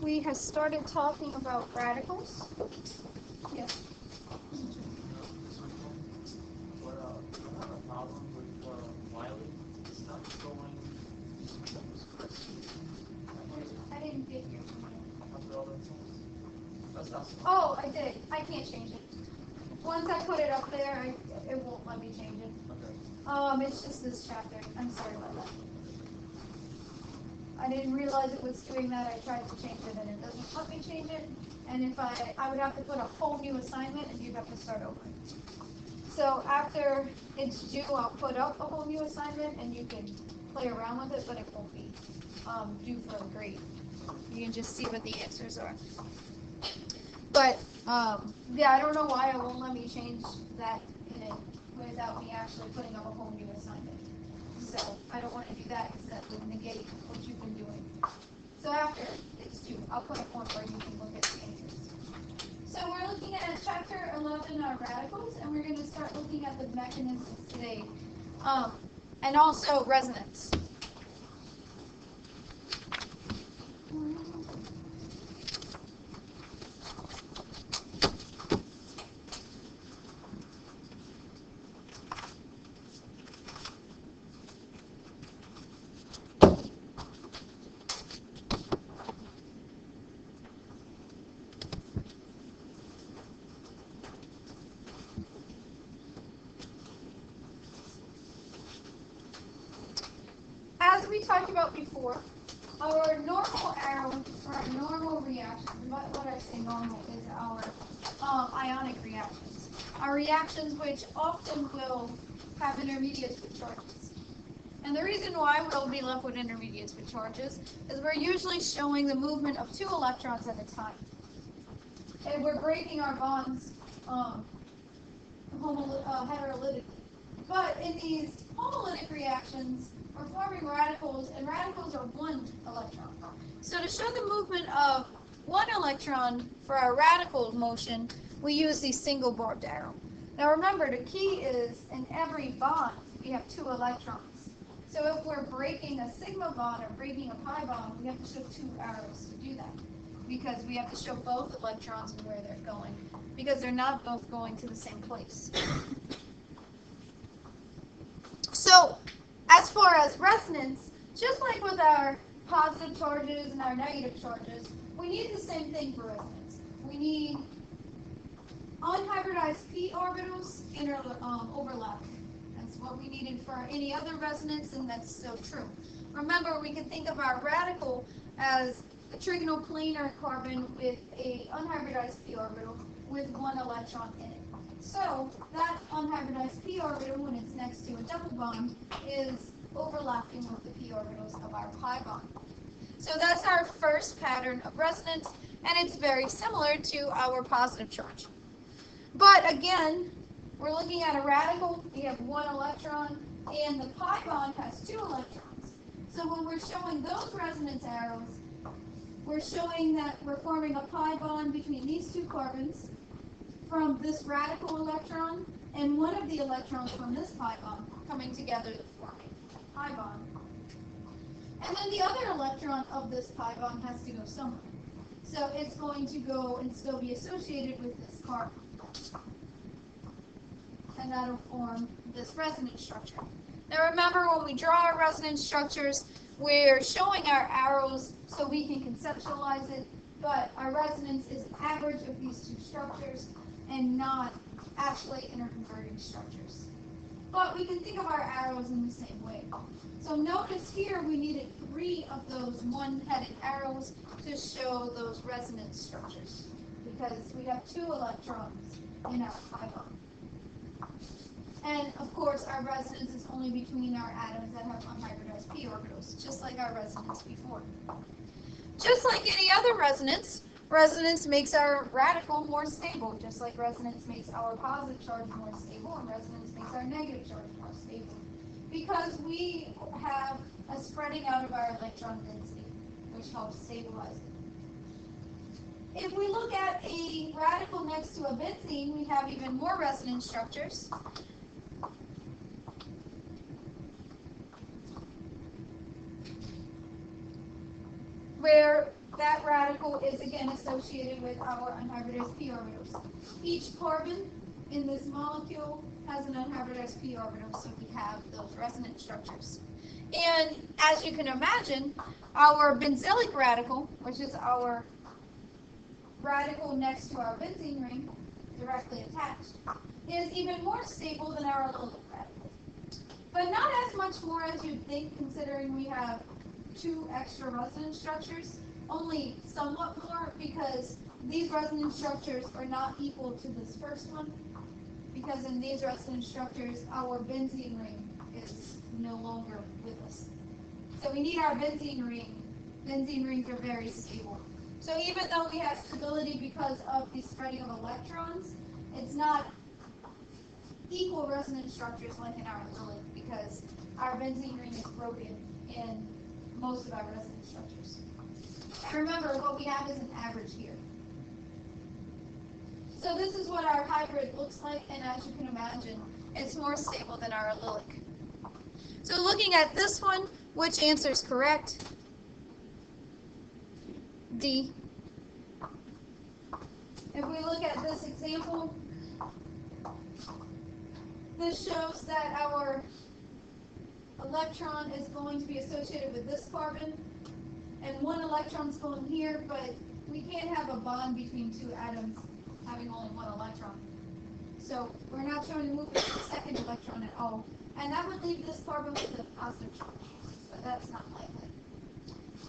we have started talking about radicals. Yes. But I have a problem with Wiley. It's not going. I didn't get your After all that sense. That's not. Oh, I did. I can't change it. Once I put it up there, it won't let me change it. Okay. It's just this chapter. I'm sorry about that. I didn't realize it was doing that. I tried to change it and it doesn't let me change it. And if I would have to put a whole new assignment and you'd have to start over. So after it's due, I'll put up a whole new assignment and you can play around with it, but it won't be due for a grade. You can just see what the answers are. But yeah, I don't know why it won't let me change that in it without me actually putting up a whole new assignment. So I don't want to do that because that would negate what you've been doing. So after it's due, I'll put a form where you can look at the answers. So we're looking at chapter 11, our radicals, and we're going to start looking at the mechanisms today, and also resonance. As we talked about before, our normal arrow, or our normal reaction, what I say normal is our ionic reactions. Our reactions which often will have intermediates with charges. And the reason why we'll be left with intermediates with charges is we're usually showing the movement of 2 electrons at a time. And we're breaking our bonds heterolytically. But in these homolytic reactions, we're forming radicals, and radicals are 1 electron. So to show the movement of 1 electron for our radical motion, we use the single barbed arrow. Now remember, the key is in every bond, we have 2 electrons. So if we're breaking a sigma bond or breaking a pi bond, we have to show 2 arrows to do that. Because we have to show both electrons and where they're going. Because they're not both going to the same place. So, as far as resonance, just like with our positive charges and our negative charges, we need the same thing for resonance. We need unhybridized p orbitals overlapping. That's what we needed for any other resonance, and that's so true. Remember, we can think of our radical as a trigonal planar carbon with a unhybridized p orbital with 1 electron in it. So that unhybridized p orbital, when it's next to a double bond, is overlapping with the p orbitals of our pi bond. So that's our first pattern of resonance, and it's very similar to our positive charge. But again, we're looking at a radical, we have 1 electron, and the pi bond has 2 electrons. So when we're showing those resonance arrows, we're showing that we're forming a pi bond between these 2 carbons from this radical electron and one of the electrons from this pi bond coming together to form a pi bond. And then the other electron of this pi bond has to go somewhere. So it's going to go and still be associated with this carbon. And that'll form this resonance structure. Now remember, when we draw our resonance structures, we're showing our arrows so we can conceptualize it, but our resonance is an average of these 2 structures and not actually interconverting structures. But we can think of our arrows in the same way. So notice here we needed 3 of those 1-headed arrows to show those resonance structures, because we have 2 electrons in our pi bond. And of course, our resonance is only between our atoms that have unhybridized p orbitals, just like our resonance before. Just like any other resonance, resonance makes our radical more stable, just like resonance makes our positive charge more stable, and resonance makes our negative charge more stable. Because we have a spreading out of our electron density, which helps stabilize it. If we look at a radical next to a benzene, we have even more resonance structures. Where that radical is again associated with our unhybridized p orbitals. Each carbon in this molecule has an unhybridized p orbital, so we have those resonance structures. And as you can imagine, our benzylic radical, which is our radical next to our benzene ring, directly attached, is even more stable than our allylic radical. But not as much more as you'd think, considering we have two extra resonance structures, only somewhat more, because these resonance structures are not equal to this first one, because in these resonance structures, our benzene ring is no longer with us. So we need our benzene ring. Benzene rings are very stable. So even though we have stability because of the spreading of electrons, it's not equal resonance structures like in our allylic, because our benzene ring is broken in most of our resonance structures. Remember, what we have is an average here. So this is what our hybrid looks like, and as you can imagine, it's more stable than our allylic. So looking at this one, which answer is correct? D. If we look at this example, this shows that our electron is going to be associated with this carbon, and one electron is going here, but we can't have a bond between two atoms having only one electron. So we're not showing movement of the second electron at all. And that would leave this carbon with a positive charge, but that's not likely.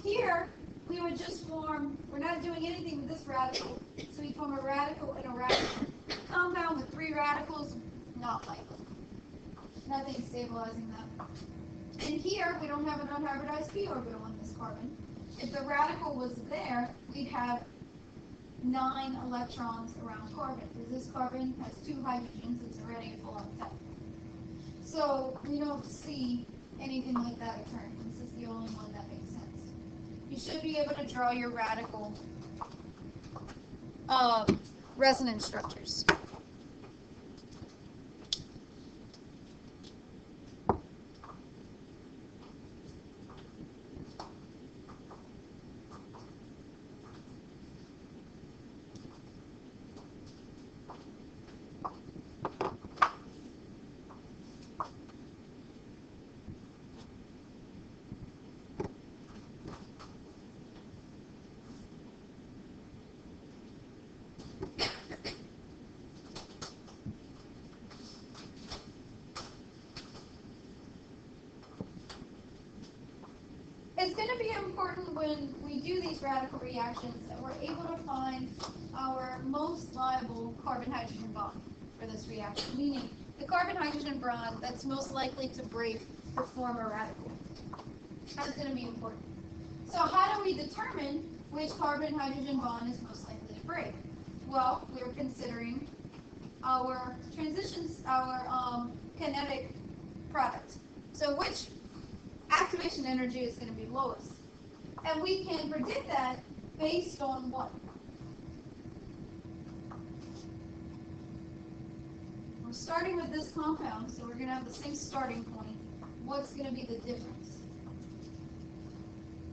Here, we would just form, we're not doing anything with this radical, so we form a radical and a radical. Compound with three radicals, not likely. Nothing stabilizing that. And here, we don't have an unhybridized p orbital on this carbon. If the radical was there, we'd have 9 electrons around carbon. Because this carbon has 2 hydrogens, it's already a full octet. So we don't see anything like that occurring. This is the only one that makes sense. You should be able to draw your radical resonance structures. It's going to be important when we do these radical reactions that we're able to find our most viable carbon-hydrogen bond for this reaction, meaning the carbon-hydrogen bond that's most likely to break or form a radical. That's going to be important. So how do we determine which carbon-hydrogen bond is most likely to break? Well, we're considering our transitions, our kinetic product. So which activation energy is going to be lowest? And we can predict that based on what? We're starting with this compound, so we're going to have the same starting point. What's going to be the difference?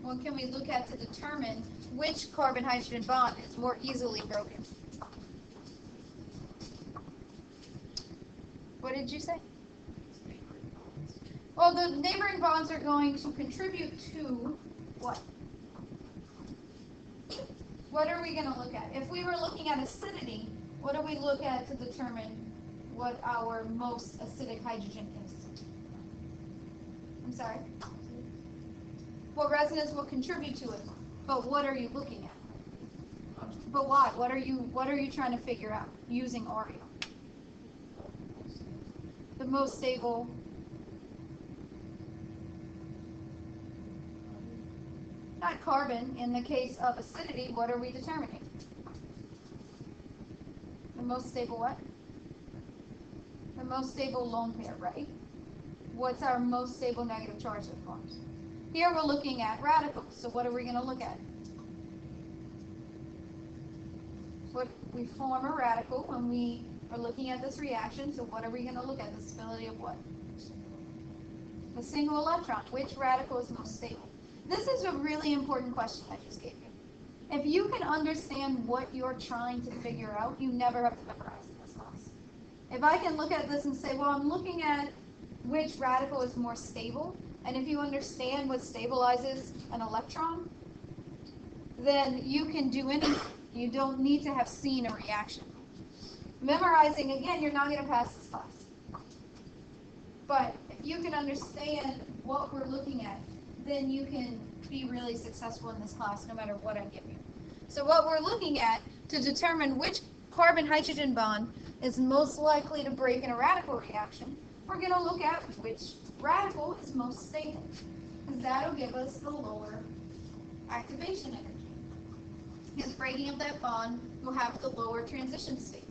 What can we look at to determine which carbon-hydrogen bond is more easily broken? What did you say? Well, the neighboring bonds are going to contribute to what? What are we going to look at? If we were looking at acidity, what do we look at to determine what our most acidic hydrogen is? I'm sorry? What resonance will contribute to it? But what are you looking at? But why? What are you trying to figure out using ARIA? The most stable. Not carbon. In the case of acidity, what are we determining? The most stable what? The most stable lone pair, right? What's our most stable negative charge that forms? Here we're looking at radicals, so what are we going to look at? What we form a radical when we are looking at this reaction, so what are we going to look at? The stability of what? The single electron. Which radical is most stable? This is a really important question I just gave you. If you can understand what you're trying to figure out, you never have to memorize in this class. If I can look at this and say, well, I'm looking at which radical is more stable, and if you understand what stabilizes an electron, then you can do anything. You don't need to have seen a reaction. Memorizing, again, you're not going to pass this class. But if you can understand what we're looking at, then you can be really successful in this class no matter what I give you. So what we're looking at to determine which carbon-hydrogen bond is most likely to break in a radical reaction, we're going to look at which radical is most stable, because that'll give us the lower activation energy. Because breaking of that bond will have the lower transition state.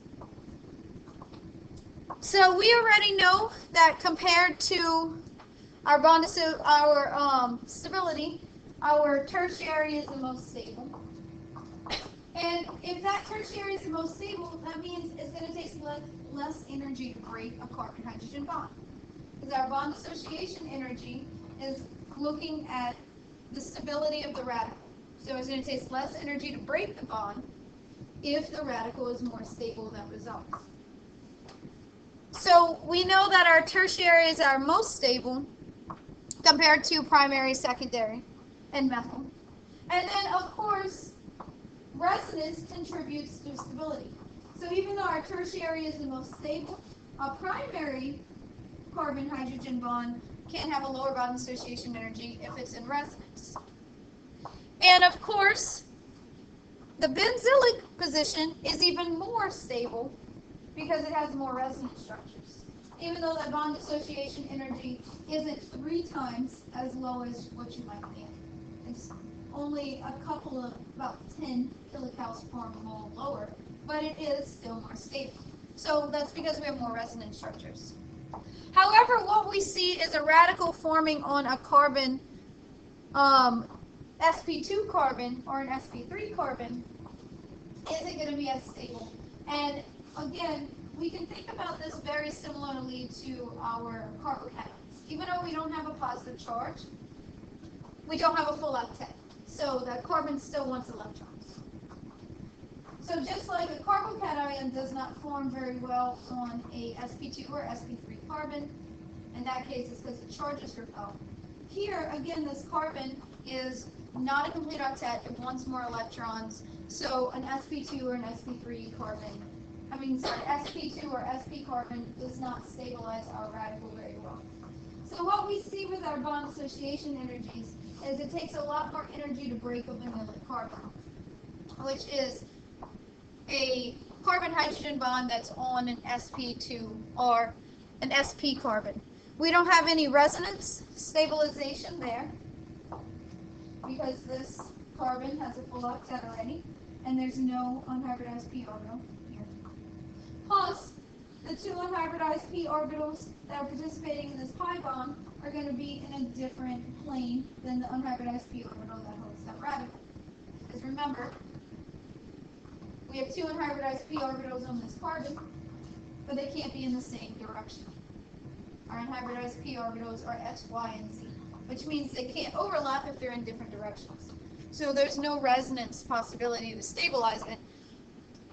So we already know that compared to our bond stability, our tertiary is the most stable. And if that tertiary is the most stable, that means it's going to take less energy to break a carbon-hydrogen bond. Because our bond association energy is looking at the stability of the radical. So it's going to take less energy to break the bond if the radical is more stable than results. So we know that our tertiary is our most stable compared to primary, secondary, and methyl. And then, of course, resonance contributes to stability. So even though our tertiary is the most stable, a primary carbon-hydrogen bond can have a lower bond association energy if it's in resonance. And of course, the benzylic position is even more stable because it has more resonance structures. Even though that bond association energy isn't 3 times as low as what you might think. It's only a couple of, about 10 kilocalories per mole lower, but it is still more stable. So that's because we have more resonance structures. However, what we see is a radical forming on a carbon, sp2 carbon or an sp3 carbon isn't going to be as stable. And again, we can think about this very similarly to our carbocations. Even though we don't have a positive charge, we don't have a full octet. So that carbon still wants electrons. So just like a carbocation does not form very well on a sp2 or sp3 carbon, in that case it's because the charges repel. Here, again, this carbon is not a complete octet, it wants more electrons, so an sp2 or an sp3 carbon, sp2 or sp carbon does not stabilize our radical very well. So what we see with our bond association energies is it takes a lot more energy to break a vinylic carbon, which is a carbon-hydrogen bond that's on an sp2 or an sp carbon. We don't have any resonance stabilization there because this carbon has a full octet already, and there's no unhybridized p orbital here. Plus, the 2 unhybridized p orbitals that are participating in this pi bond are going to be in a different plane than the unhybridized p orbital that holds that radical. Because remember, we have 2 unhybridized p orbitals on this carbon, but they can't be in the same direction. Our unhybridized p orbitals are s, y, and z, which means they can't overlap if they're in different directions. So there's no resonance possibility to stabilize it.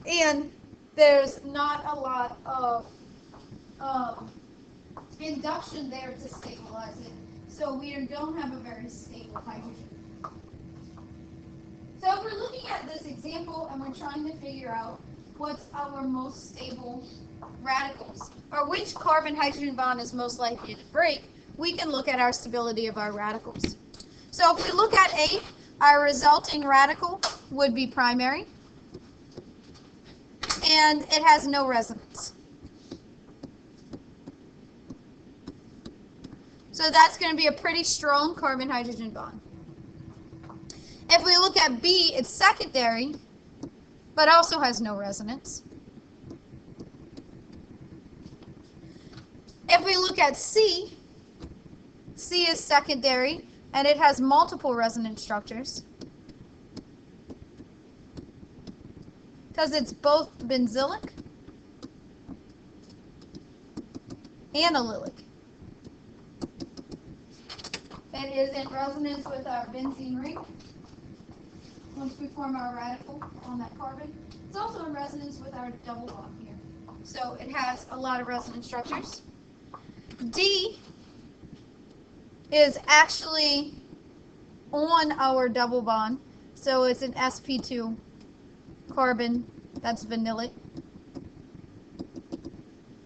And there's not a lot of induction there to stabilize it. So we don't have a very stable hydrogen. So if we're looking at this example and we're trying to figure out what's our most stable radicals, or which carbon-hydrogen bond is most likely to break, we can look at our stability of our radicals. So if we look at A, our resulting radical would be primary, and it has no resonance. So that's going to be a pretty strong carbon-hydrogen bond. If we look at B, it's secondary, but also has no resonance. If we look at C, C is secondary, and it has multiple resonance structures because it's both benzylic and allylic. It is in resonance with our benzene ring, once we form our radical on that carbon. It's also in resonance with our double bond here. So it has a lot of resonance structures. D is actually on our double bond. So it's an sp2 carbon that's vanillic.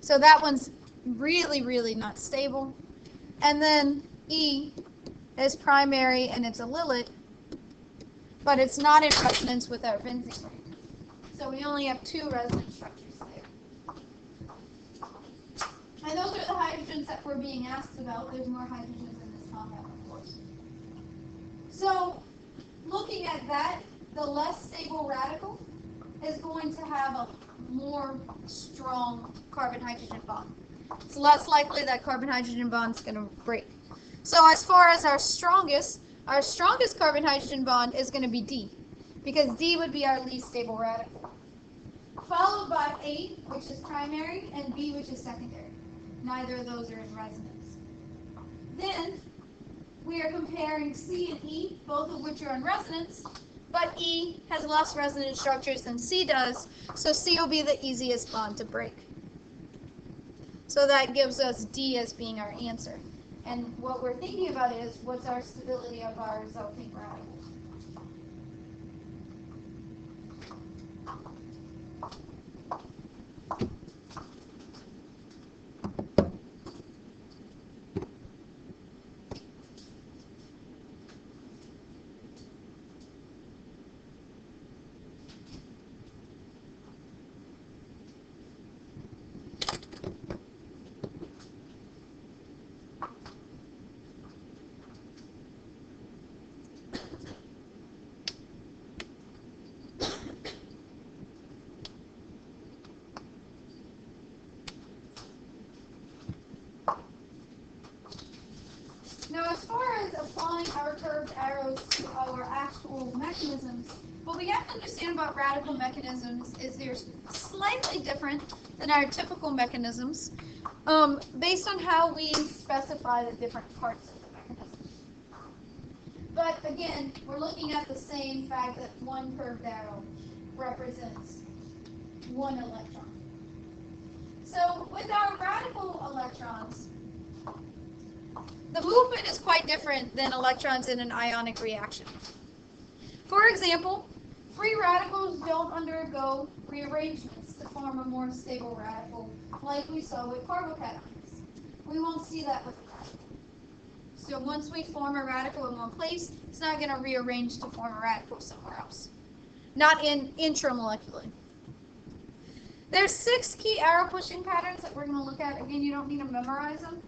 So that one's really, really not stable. And then E is primary and it's allylic, but it's not in resonance with our benzene ring. So we only have 2 resonance structures there. And those are the hydrogens that we're being asked about. There's more hydrogens in this compound, of course. So looking at that, the less stable radical is going to have a more strong carbon-hydrogen bond. It's less likely that carbon-hydrogen bond is going to break. So as far as our strongest carbon-hydrogen bond is going to be D, because D would be our least stable radical. Followed by A, which is primary, and B, which is secondary. Neither of those are in resonance. Then we are comparing C and E, both of which are in resonance, but E has less resonance structures than C does, so C will be the easiest bond to break. So that gives us D as being our answer. And what we're thinking about is, what's our stability of our resulting radical? Now, as far as applying our curved arrows to our actual mechanisms, what we have to understand about radical mechanisms is they're slightly different than our typical mechanisms, based on how we specify the different parts of the mechanism. But again, we're looking at the same fact that one curved arrow represents 1 electron. So with our radical electrons, the movement is quite different than electrons in an ionic reaction. For example, free radicals don't undergo rearrangements to form a more stable radical like we saw with carbocations. We won't see that with a radical. So once we form a radical in one place, it's not going to rearrange to form a radical somewhere else. Not intramolecularly. There's 6 key arrow pushing patterns that we're going to look at. Again, you don't need to memorize them.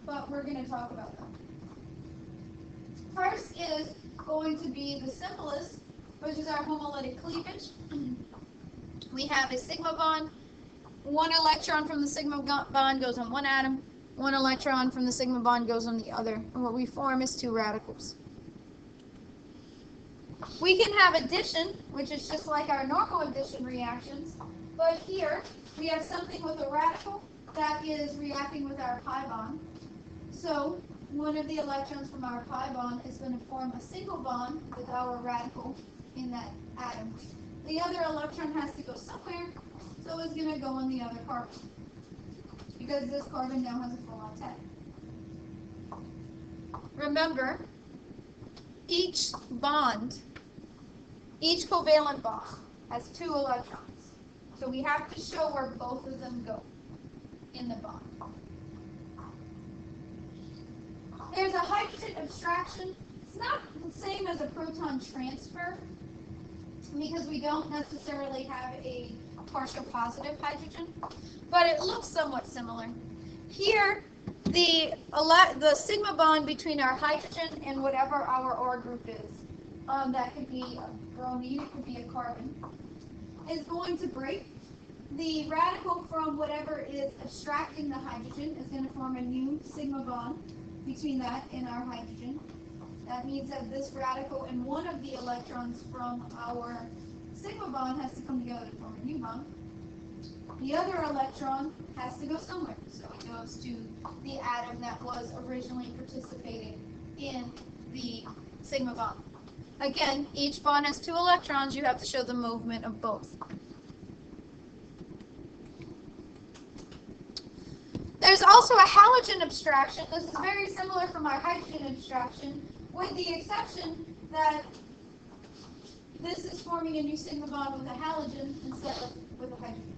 But we're going to talk about them. First is going to be the simplest, which is our homolytic cleavage. We have a sigma bond. 1 electron from the sigma bond goes on one atom. 1 electron from the sigma bond goes on the other. And what we form is 2 radicals. We can have addition, which is just like our normal addition reactions. But here, we have something with a radical that is reacting with our pi bond. So one of the electrons from our pi bond is going to form a single bond with our radical in that atom. The other electron has to go somewhere, so it's going to go on the other carbon, because this carbon now has a full octet. Remember, each covalent bond has 2 electrons, so we have to show where both of them go in the bond. There's a hydrogen abstraction. It's not the same as a proton transfer because we don't necessarily have a partial positive hydrogen, but it looks somewhat similar. Here, the sigma bond between our hydrogen and whatever our OR group is, that could be a bromine, it could be a carbon, is going to break. The radical from whatever is abstracting the hydrogen is going to form a new sigma bond between that and our hydrogen. That means that this radical and one of the electrons from our sigma bond has to come together to form a new bond. The other electron has to go somewhere, so it goes to the atom that was originally participating in the sigma bond. Again, each bond has 2 electrons. You have to show the movement of both. There's also a halogen abstraction. This is very similar from our hydrogen abstraction, with the exception that this is forming a new sigma bond with a halogen instead of with a hydrogen.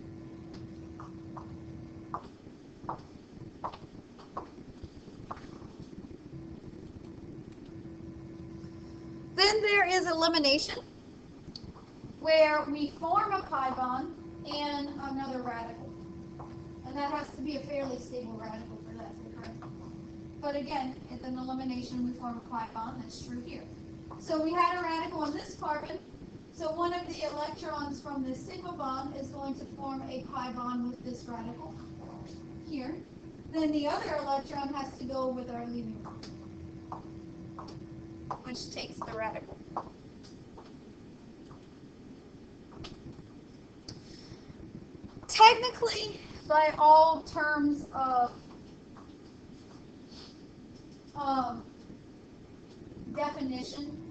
Then there is elimination, where we form a pi bond and another radical. And that has to be a fairly stable radical for that to occur. But again, in an elimination, we form a pi bond. That's true here. So we had a radical on this carbon. So one of the electrons from this sigma bond is going to form a pi bond with this radical here. Then the other electron has to go with our leaving bond, which takes the radical. Technically, by all terms of definition,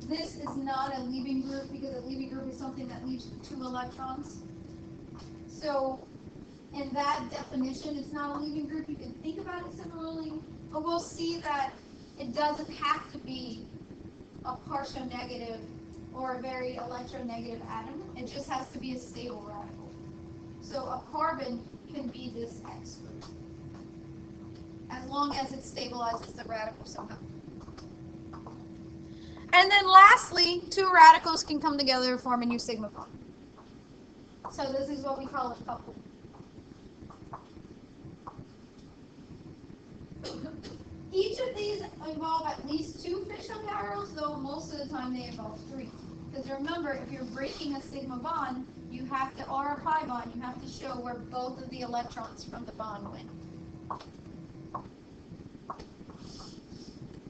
this is not a leaving group, because a leaving group is something that leaves 2 electrons. So in that definition, it's not a leaving group. You can think about it similarly, but we'll see that it doesn't have to be a partial negative or a very electronegative atom. It just has to be a stable radical. So a carbon can be this X group, as long as it stabilizes the radical somehow. And then lastly, 2 radicals can come together to form a new sigma bond. So this is what we call a couple. Each of these involve at least 2 fission arrows, though most of the time they involve 3. Because remember, if you're breaking a sigma bond, you have to, or a pi bond, you have to show where both of the electrons from the bond went.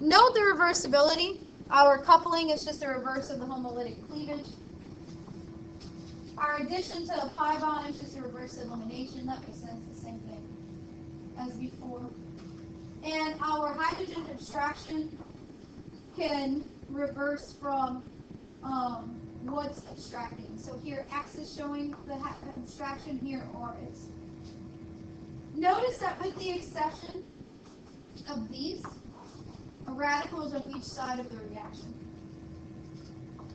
Note the reversibility. Our coupling is just the reverse of the homolytic cleavage. Our addition to a pi bond is just a reverse elimination. That makes sense, the same thing as before. And our hydrogen abstraction can reverse from what's abstracting. So here X is showing the abstraction, here R is. Notice that with the exception of these, radicals of each side of the reaction.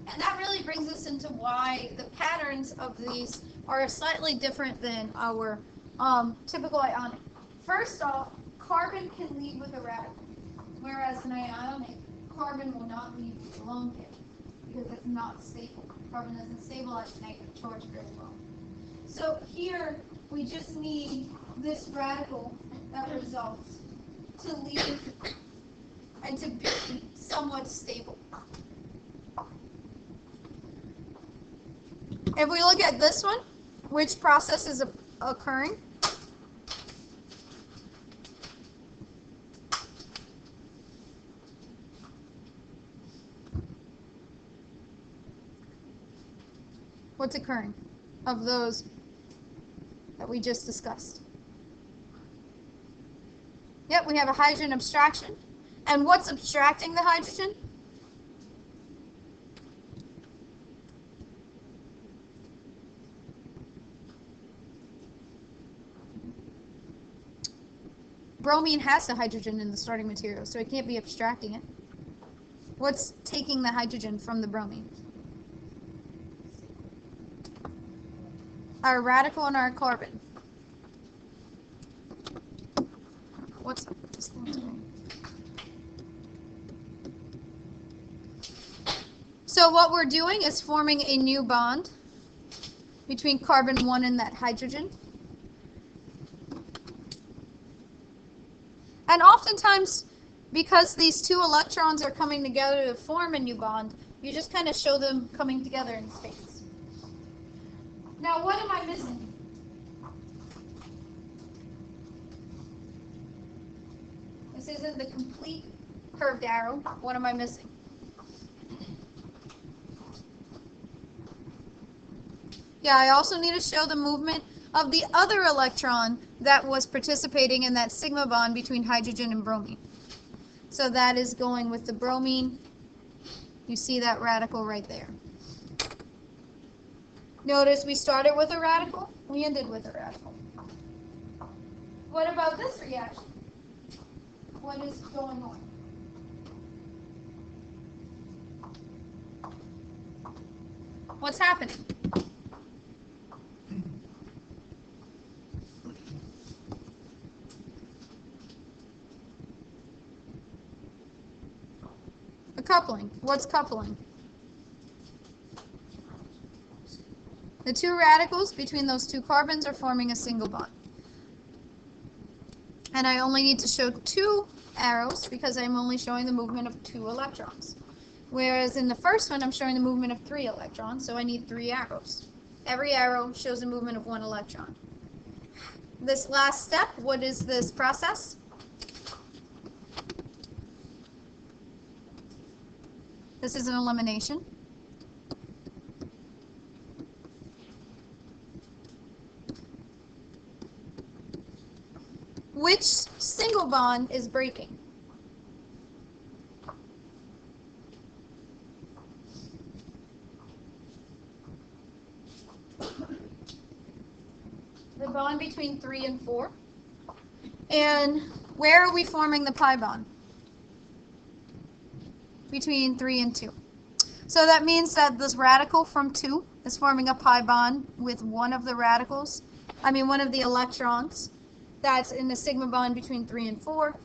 And that really brings us into why the patterns of these are slightly different than our typical ionic. First off, carbon can lead with a radical, whereas an ionic, carbon will not lead with a lone pair, because it's not stable. Carbon doesn't stabilize negative charge very well. So here, we just need this radical that results to lead and to be somewhat stable. If we look at this one, which process is occurring? What's occurring of those that we just discussed? Yep, we have a hydrogen abstraction. And what's abstracting the hydrogen? Bromine has the hydrogen in the starting material, so it can't be abstracting it. What's taking the hydrogen from the bromine? Our radical and our carbon. What's up with this little thing? So what we're doing is forming a new bond between carbon 1 and that hydrogen. And oftentimes, because these 2 electrons are coming together to form a new bond, you just kind of show them coming together in space. Now, what am I missing? This isn't the complete curved arrow. What am I missing? Yeah, I also need to show the movement of the other electron that was participating in that sigma bond between hydrogen and bromine. So that is going with the bromine You see that radical right there. Notice we started with a radical, we ended with a radical. What about this reaction? What is going on? What's happening? A coupling. What's coupling? The two radicals between those two carbons are forming a single bond. And I only need to show two arrows because I'm only showing the movement of 2 electrons. Whereas in the first one, I'm showing the movement of 3 electrons, so I need 3 arrows. Every arrow shows a movement of 1 electron. This last step, what is this process? This is an elimination. Which single bond is breaking? The bond between 3 and 4. And where are we forming the pi bond? Between 3 and 2. So that means that this radical from 2 is forming a pi bond with one of the electrons that's in the sigma bond between 3 and 4.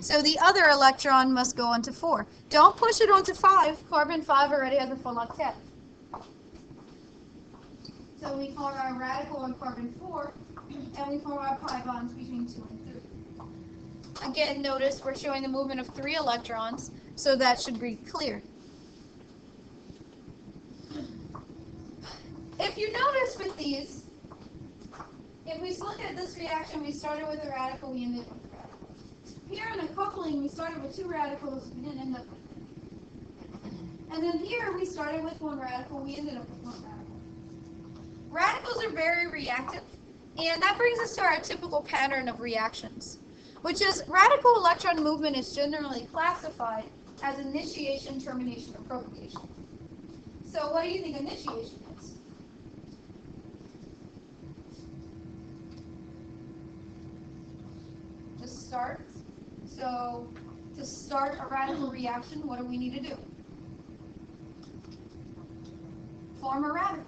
So the other electron must go onto 4. Don't push it onto 5. Carbon 5 already has a full octet. So we form our radical on carbon 4, and we form our pi bonds between 2 and 3. Again, notice we're showing the movement of 3 electrons, so that should be clear. If you notice with these, if we look at this reaction, we started with a radical, we ended with a radical. Here in a coupling, we started with 2 radicals, we didn't end up with it. And then here, we started with 1 radical, we ended up with 1 radical. Radicals are very reactive, and that brings us to our typical pattern of reactions, which is radical electron movement is generally classified as initiation, termination, or propagation. So what do you think initiation is? To start. So to start a radical reaction, what do we need to do? Form a radical.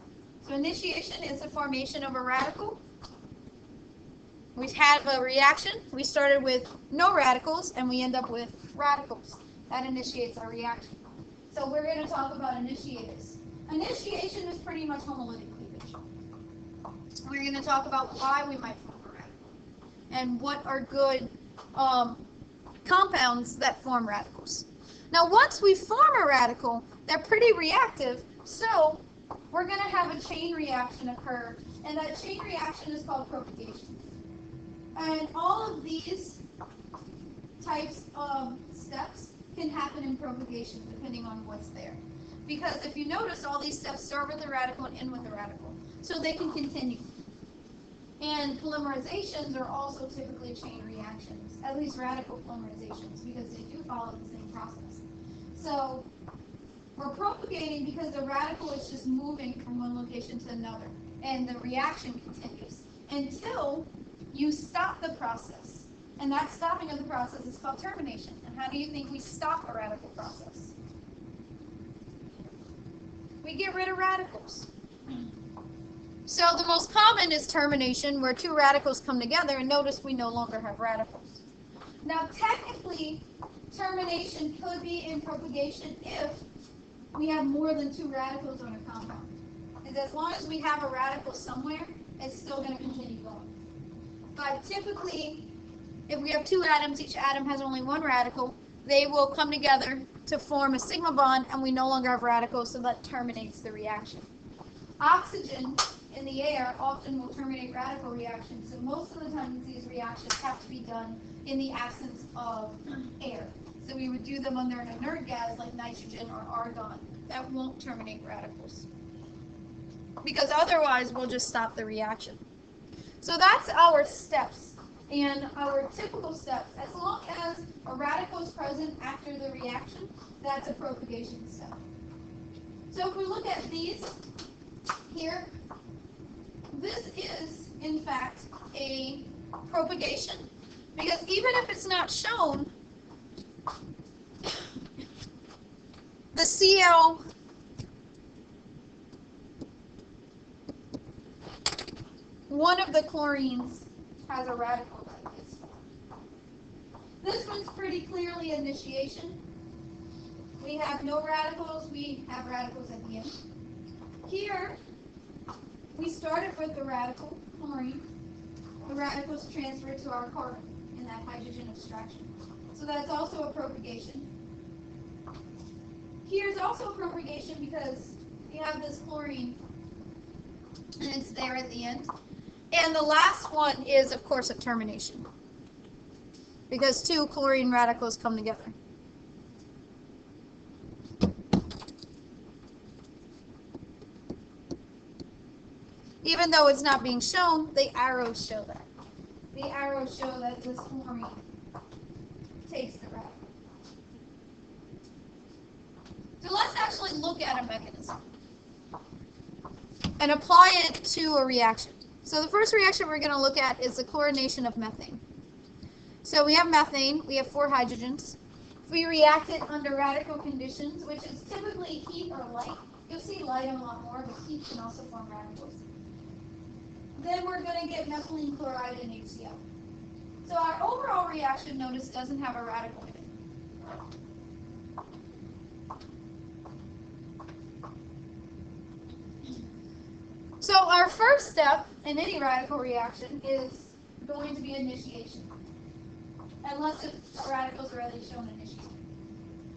So initiation is the formation of a radical. We have a reaction. We started with no radicals, and we end up with radicals. That initiates our reaction. So we're going to talk about initiators. Initiation is pretty much homolytic cleavage. We're going to talk about why we might form a radical, and what are good compounds that form radicals. Now, once we form a radical, they're pretty reactive, so we're going to have a chain reaction occur, and that chain reaction is called propagation. And all of these types of steps can happen in propagation depending on what's there. Because if you notice, all these steps start with a radical and end with a radical, so they can continue. And polymerizations are also typically chain reactions, at least radical polymerizations, because they do follow the same process. So we're propagating because the radical is just moving from one location to another, and the reaction continues until you stop the process. And that stopping of the process is called termination. And how do you think we stop a radical process? We get rid of radicals. So the most common is termination, where 2 radicals come together, and notice we no longer have radicals. Now technically, termination could be in propagation if we have more than 2 radicals on a compound. And as long as we have a radical somewhere, it's still going to continue going. But typically, if we have 2 atoms, each atom has only 1 radical, they will come together to form a sigma bond, and we no longer have radicals, so that terminates the reaction. Oxygen in the air often will terminate radical reactions, so most of the time these reactions have to be done in the absence of air. So we would do them under an inert gas like nitrogen or argon. That won't terminate radicals, because otherwise we'll just stop the reaction. So that's our steps And our typical steps, as long as a radical is present after the reaction, that's a propagation step. So if we look at these here, this is, in fact, a propagation. Because even if it's not shown, the Cl one of the chlorines has a radical like this. This one's pretty clearly initiation. We have no radicals, we have radicals at the end. Here, we started with the radical, chlorine. The radicals transferred to our carbon in that hydrogen abstraction. So that's also a propagation. Here's also a propagation because you have this chlorine and it's there at the end. And the last one is, of course, a termination because two chlorine radicals come together. Even though it's not being shown, the arrows show that. The arrows show that this chlorine takes the radical. So let's actually look at a mechanism and apply it to a reaction. So the first reaction we're going to look at is the chlorination of methane. So we have methane, we have 4 hydrogens. If we react it under radical conditions, which is typically heat or light, you'll see light a lot more, but heat can also form radicals. Then we're going to get methylene chloride and HCl. So our overall reaction, notice, doesn't have a radical in it. So our first step in any radical reaction is going to be initiation, unless a radical is already shown initiation.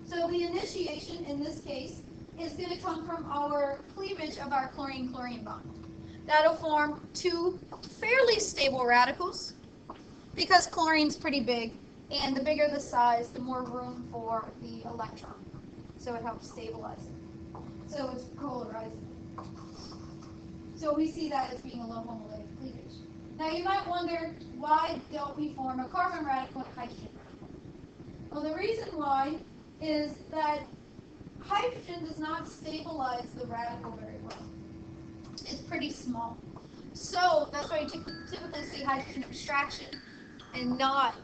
So the initiation in this case is going to come from our cleavage of our chlorine-chlorine bond. That'll form 2 fairly stable radicals because chlorine's pretty big, and the bigger the size, the more room for the electron. So it helps stabilize it. So it's polarizing. So we see that as being a low homolytic cleavage. Now you might wonder, why don't we form a carbon radical and hydrogen radical? Well, the reason why is that hydrogen does not stabilize the radical very well. It's pretty small. So that's why you typically see hydrogen abstraction and not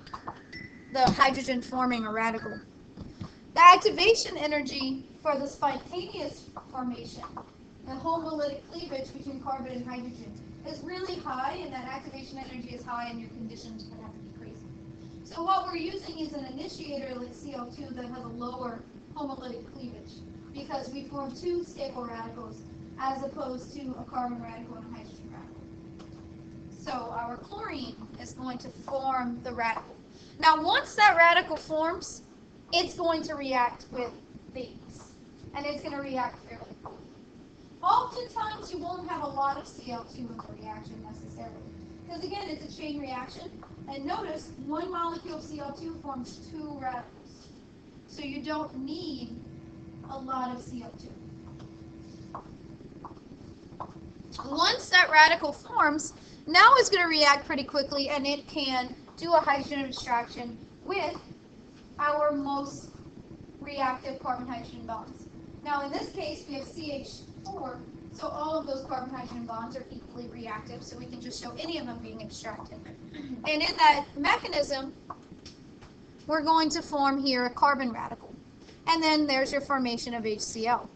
the hydrogen forming a radical. The activation energy for the spontaneous formation, the homolytic cleavage between carbon and hydrogen, is really high, and that activation energy is high, and your conditions would have to be crazy. So what we're using is an initiator like CO2 that has a lower homolytic cleavage because we form 2 stable radicals as opposed to a carbon radical and a hydrogen radical. So our chlorine is going to form the radical. Now once that radical forms, it's going to react with these, and it's going to react fairly quickly. Oftentimes you won't have a lot of Cl2 in the reaction necessarily, because again it's a chain reaction, and notice 1 molecule of Cl2 forms 2 radicals. So you don't need a lot of Cl2. Once that radical forms, now it's going to react pretty quickly, and it can do a hydrogen abstraction with our most reactive carbon-hydrogen bonds. Now in this case we have CH4, so all of those carbon-hydrogen bonds are equally reactive, so we can just show any of them being abstracted. And in that mechanism, we're going to form here a carbon radical. And then there's your formation of HCl.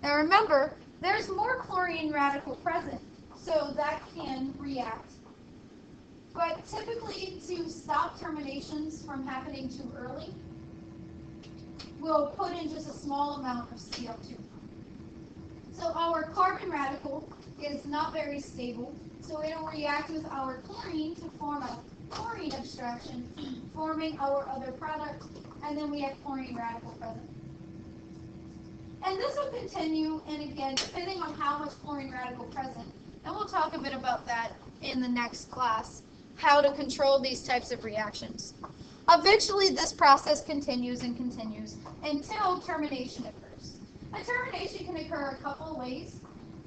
Now remember, there's more chlorine radical present, so that can react. But typically, to stop terminations from happening too early, we'll put in just a small amount of Cl2. So our carbon radical is not very stable, so it'll react with our chlorine to form a chlorine abstraction, forming our other product, and then we have chlorine radical present. And this will continue, and again, depending on how much chlorine radical present, and we'll talk a bit about that in the next class, how to control these types of reactions. Eventually, this process continues and continues until termination occurs. A termination can occur a couple of ways.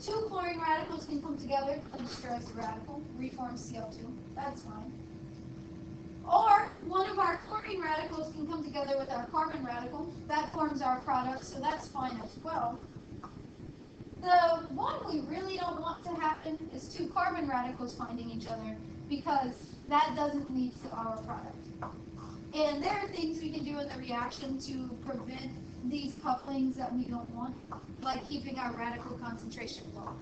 2 chlorine radicals can come together and destroy the radical, reform Cl2. That's fine. Or one of our chlorine radicals can come together with our carbon radical. That forms our product, so that's fine as well. The one we really don't want to happen is two carbon radicals finding each other, because that doesn't lead to our product. And there are things we can do in the reaction to prevent these couplings that we don't want, like keeping our radical concentration low.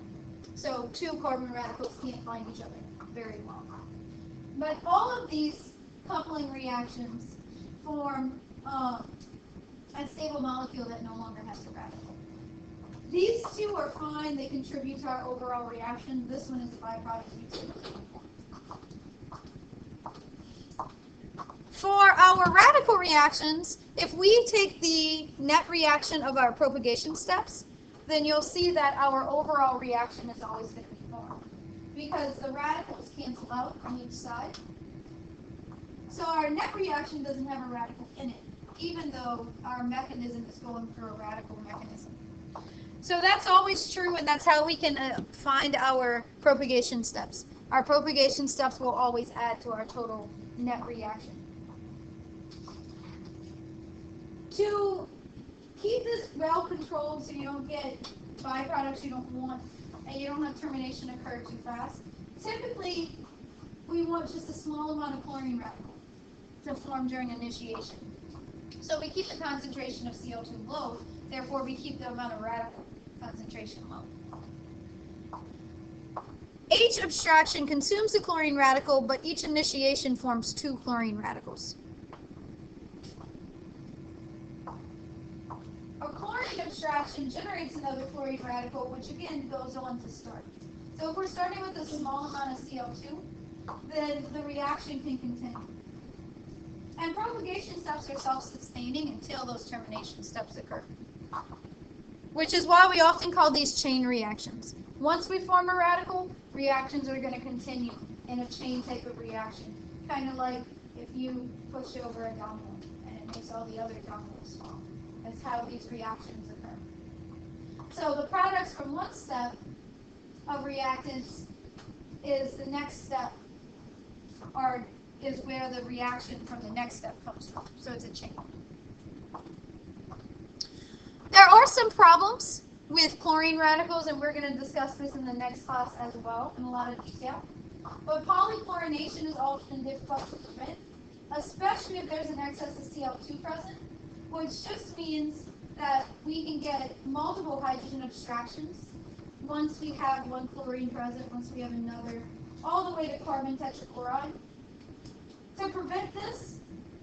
So two carbon radicals can't find each other very well. But all of these coupling reactions form a stable molecule that no longer has a radical. These two are fine, they contribute to our overall reaction. This one is a byproduct of utility. For our radical reactions, if we take the net reaction of our propagation steps, then you'll see that our overall reaction is always going to be formed, because the radicals cancel out on each side. So our net reaction doesn't have a radical in it, even though our mechanism is going through a radical mechanism. So that's always true, and that's how we can find our propagation steps. Our propagation steps will always add to our total net reaction. To keep this well controlled so you don't get byproducts you don't want and you don't have termination occur too fast, typically we want just a small amount of chlorine radical to form during initiation. So we keep the concentration of CO2 low, therefore we keep the amount of radical concentration low. Each abstraction consumes a chlorine radical, but each initiation forms two chlorine radicals. A chlorine abstraction generates another chlorine radical, which again goes on to start. So if we're starting with a small amount of CO2, then the reaction can continue. And propagation steps are self-sustaining until those termination steps occur, which is why we often call these chain reactions. Once we form a radical, reactions are going to continue in a chain type of reaction, kind of like if you push over a domino and it makes all the other dominoes fall. That's how these reactions occur. So the products from one step of reactants is the next step, or is where the reaction from the next step comes from. So it's a chain. There are some problems with chlorine radicals, and we're going to discuss this in the next class as well in a lot of detail. But polychlorination is often difficult to prevent, especially if there's an excess of Cl2 present, which just means that we can get multiple hydrogen abstractions once we have one chlorine present, once we have another, all the way to carbon tetrachloride. To prevent this,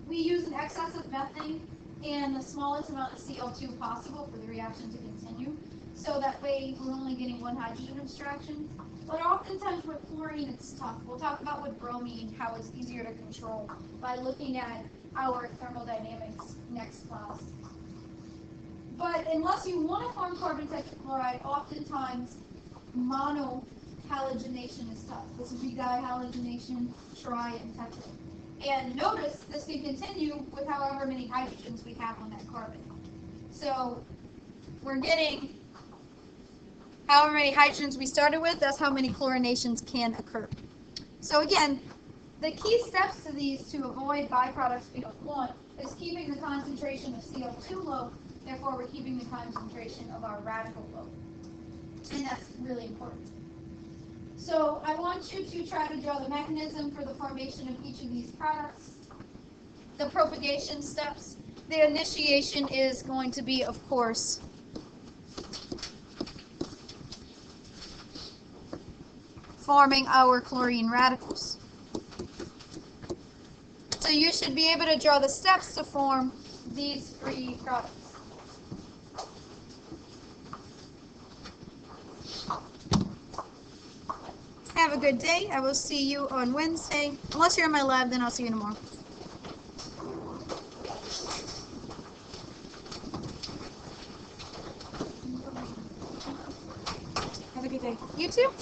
we use an excess of methane and the smallest amount of Cl2 possible for the reaction to continue. So that way we're only getting one hydrogen abstraction. But oftentimes with chlorine it's tough. We'll talk about with bromine how it's easier to control by looking at our thermodynamics next class. But unless you want to form carbon tetrachloride, oftentimes monohalogenation is tough. This would be dihalogenation, tri, and tetra. And notice this can continue with however many hydrogens we have on that carbon. So we're getting however many hydrogens we started with, that's how many chlorinations can occur. So again, the key steps to these to avoid byproducts we don't want is keeping the concentration of CO2 low, therefore we're keeping the concentration of our radical low. And that's really important. So I want you to try to draw the mechanism for the formation of each of these products. The propagation steps. The initiation is going to be, of course, forming our chlorine radicals. So you should be able to draw the steps to form these three products. Have a good day. I will see you on Wednesday. Unless you're in my lab, then I'll see you tomorrow. Have a good day. You too.